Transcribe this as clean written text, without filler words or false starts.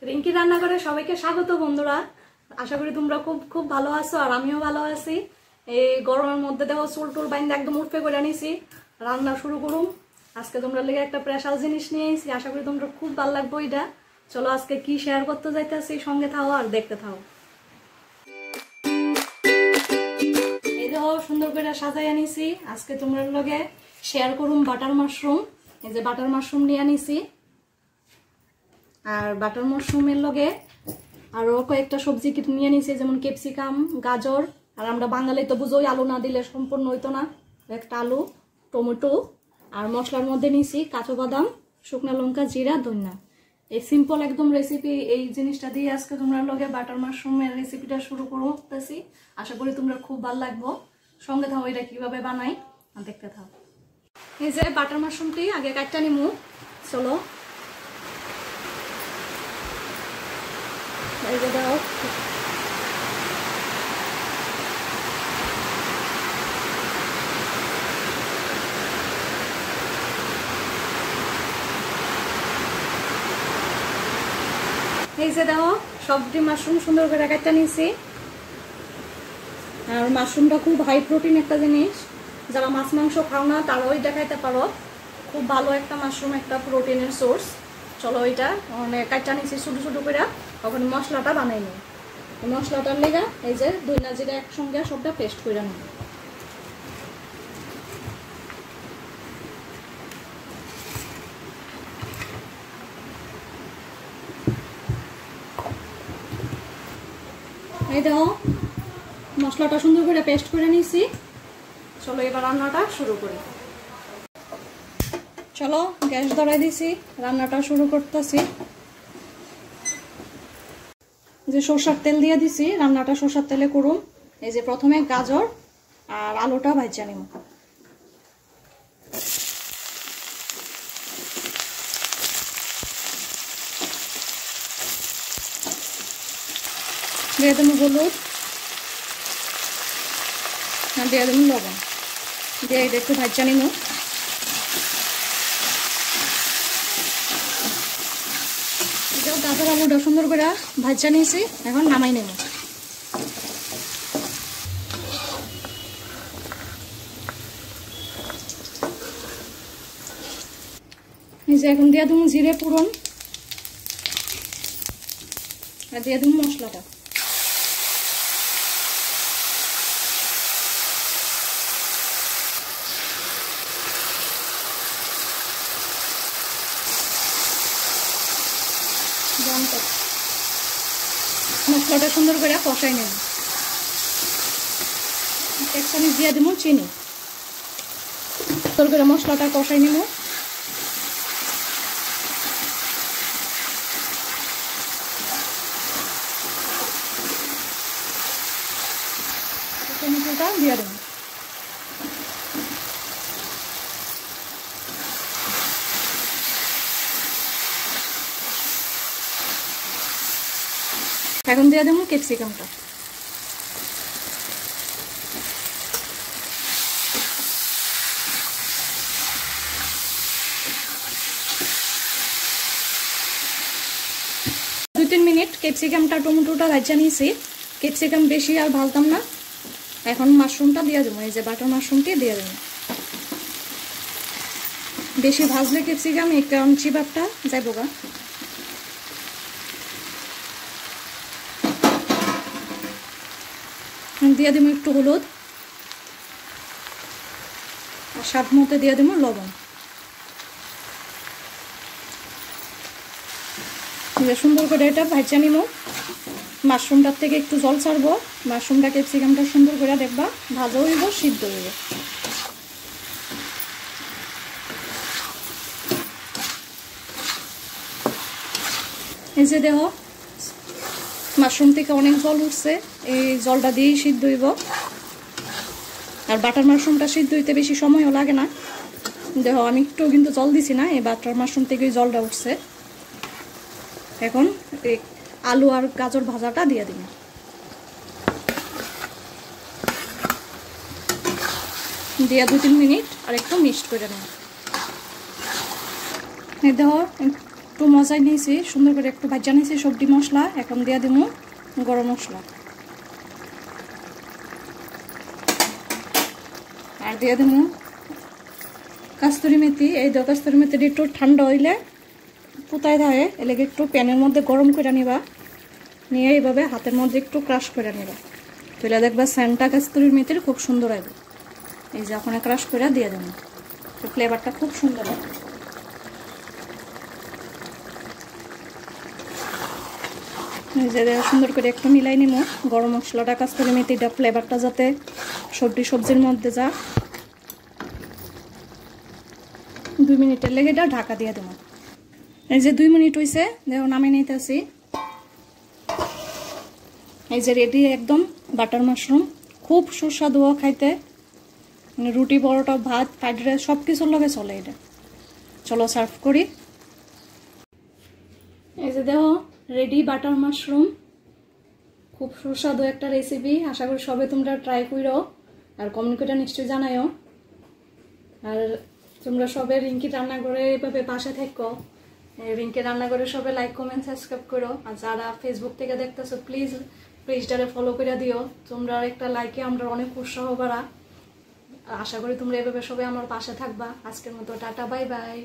রিঙ্কি রান্নাঘরে সবাইকে স্বাগত বন্ধুরা। আশা করি তোমরা খুব খুব ভালো আছো আর আমিও ভালো আছি। এই গরমের মধ্যে দেখো চুল টুল বাইন্দে একদম উঠপে করে নিছি, রান্না শুরু করুম। আজকে তোমরা লেগে একটা স্পেশাল জিনিস নিয়ে এসেছি, আশা করি তোমরা খুব ভালো লাগবে এটা। চলো আজকে কি শেয়ার করতে যাইতেছি, সঙ্গে থাও আর দেখতে থাও। এই দেখো সুন্দর করে সাজাই আনিছি, আজকে তোমরা লগে শেয়ার করুম বাটার মাশরুম। এই যে বাটার মাশরুম নিয়ে আনিছি, আর বাটার মাশরুমের লগে আরো কয়েকটা সবজি নিয়ে নিছি, যেমন ক্যাপসিকাম, গাজর। আর আমরা বাঙালি তো বুঝোই, আলু না দিলে সম্পূর্ণ হইতো না। একটা আলু, টমেটো, আর মশলার মধ্যে নিছি কাজু বাদাম, শুকনো লঙ্কা, জিরা, ধনিয়া। এই সিম্পল একদম রেসিপি, এই জিনিসটা দিয়ে আজকে তোমরা লগে বাটার মাশরুমের রেসিপিটা শুরু করতেছি। আশা করি তোমরা খুব ভালো লাগবো। সঙ্গে থাও এটা কিভাবে বানাই দেখতে থাও। এই যে বাটার মাশরুমটি আগে কাটটা নিমু, চলো। এই যে দাও, এই যে দেখো সবটি মাশরুম সুন্দর করে কাটটা নিছি। আর মাশরুমটা খুব হাই প্রোটিন একটা জিনিস, যারা মাছ মাংস খাও না তারাও এটা খাইতে পারো। খুব ভালো একটা মাশরুম, একটা প্রোটিনের সোর্স। চলো ওইটা মানে কাটটা নিছি ছোটো ছোটো করে। তখন মশলাটা বানাই নিই। মশলাটার লেগা এই যে ধনিয়া জিরা একসঙ্গে সবটা পেস্ট করে নিই। এই দেখো মশলাটা সুন্দর করে পেস্ট করে নিয়েছি। চলো এবার রান্নাটা শুরু করি। চলো গ্যাস ধরাই দিছি, রান্নাটা শুরু করতেছি। যে সরষের তেল দিয়ে দিছি, রান্নাটা সরষের তেলে করুম। এই যে প্রথমে গাজর আর আলুটা ভাজা নিব। দিয়ে দেবো হলুদ, দিয়ে দেবো লবণ, দিয়ে এটা একটু ভাজা নিব। গাজর আলুটা সুন্দর করে ভাজা নিয়েছি, এখন নামাই নেব। এই যে এখন দিয়ে দেবো জিরে ফোড়ন, আর দিয়ে দেবো মশলাটা। মশলাটা সুন্দর করে কষাই নেব। এক চামচ দিয়ে দেবো চিনি। সুন্দর করে মশলাটা কষাই নেব। টমেটোটা দিয়ে দেবো। এখন দিয়ে দেবো ক্যাপসিকামটা। দুই তিন মিনিট ক্যাপসিকামটা টমেটোটা ভাজা নিয়েছি। ক্যাপসিকাম বেশি আর ভাজতাম না। এখন মাশরুমটা দিয়ে দেবো, এই যে বাটার মাশরুমটি দিয়ে দেবো। বেশি ভাজলে ক্যাপসিকাম একটা চিবাবটা যাইব গা। দিয়ে দেবো একটু হলুদ, আর স্বাদ মতো দিয়ে দেবো লবণ। সুন্দর করে এটা ভাজা নিব। মাশরুমটার থেকে একটু জল ছাড়বো। মাশরুমটা ক্যাপসিকামটা সুন্দর করে দেখবা ভাজা হইব, সিদ্ধ হইব। এই যে দেখো মাশরুম থেকে অনেক জল উঠছে, এই জলটা দিয়েই সিদ্ধ হইব। আর বাটার মাশরুমটা সিদ্ধ হইতে বেশি সময়ও লাগে না। দেখো আমি একটু কিন্তু জল দিছি না, এই বাটার মাশরুম থেকে জলটা উঠছে। এখন এই আলু আর গাজর ভাজাটা দিয়ে দিন। দিয়ে 2-3 মিনিট আর একটু মিক্সড করে নেব। এই দেখো একটু মজাই নিয়েছি, সুন্দর করে একটু ভাজা নিয়েছি সবজি মশলা। এখন দিয়ে দিব গরম মশলা আর দিয়ে দিব কাস্তুরি মেথি। এই কাস্তুরি মেথিটা একটু ঠান্ডা হইলে পুতায় থাকে, এলাকা একটু প্যানের মধ্যে গরম করে নিবা, নিয়ে এইভাবে হাতের মধ্যে একটু ক্রাশ করে নিবা, তুলে দেখবা সেন্টটা কাস্তুরি মেথির খুব সুন্দর হবে। এই যে এখন ক্রাশ করে দিয়ে দেবো, ফ্লেভারটা খুব সুন্দর হবে। এই যে সুন্দর করে একটু মিলাই নিব গরম মশলাটা কাস্তুরি মেথিটা, ফ্লেভারটা যাতে সবজির মধ্যে যা। 2 মিনিটের লেগে এটা ঢাকা দিয়ে দেবো। এই যে 2 মিনিট হয়েছে, দেখো নামিয়ে নিতেছি। এই যে রেডি একদম বাটার মাশরুম, খুব সুস্বাদু খাইতে, মানে রুটি পরোটা ভাত ফ্রাইড রাইস সব কিছুর লগে চলে এটা। চলো সার্ভ করি। এই যে দেখো রেডি বাটার মাশরুম, খুব সুস্বাদু একটা রেসিপি। আশা করি সবে তোমরা ট্রাই করো আর কমেন্ট করে নিশ্চয়ই জানাইও। আর তোমরা সবে রিঙ্কি রান্না করে এভাবে পাশে থেকো, রিঙ্কি রান্না করে সবে লাইক কমেন্ট সাবস্ক্রাইব করো। আর যারা ফেসবুক থেকে দেখতেছো প্লিজ পেজটারে ফলো করে দিও। তোমরা একটা লাইকে আমরা অনেক উৎসাহ বাড়া। আশা করি তোমরা এভাবে সবাই আমার পাশে থাকবা। আজকের মতো টাটা, বাই বাই।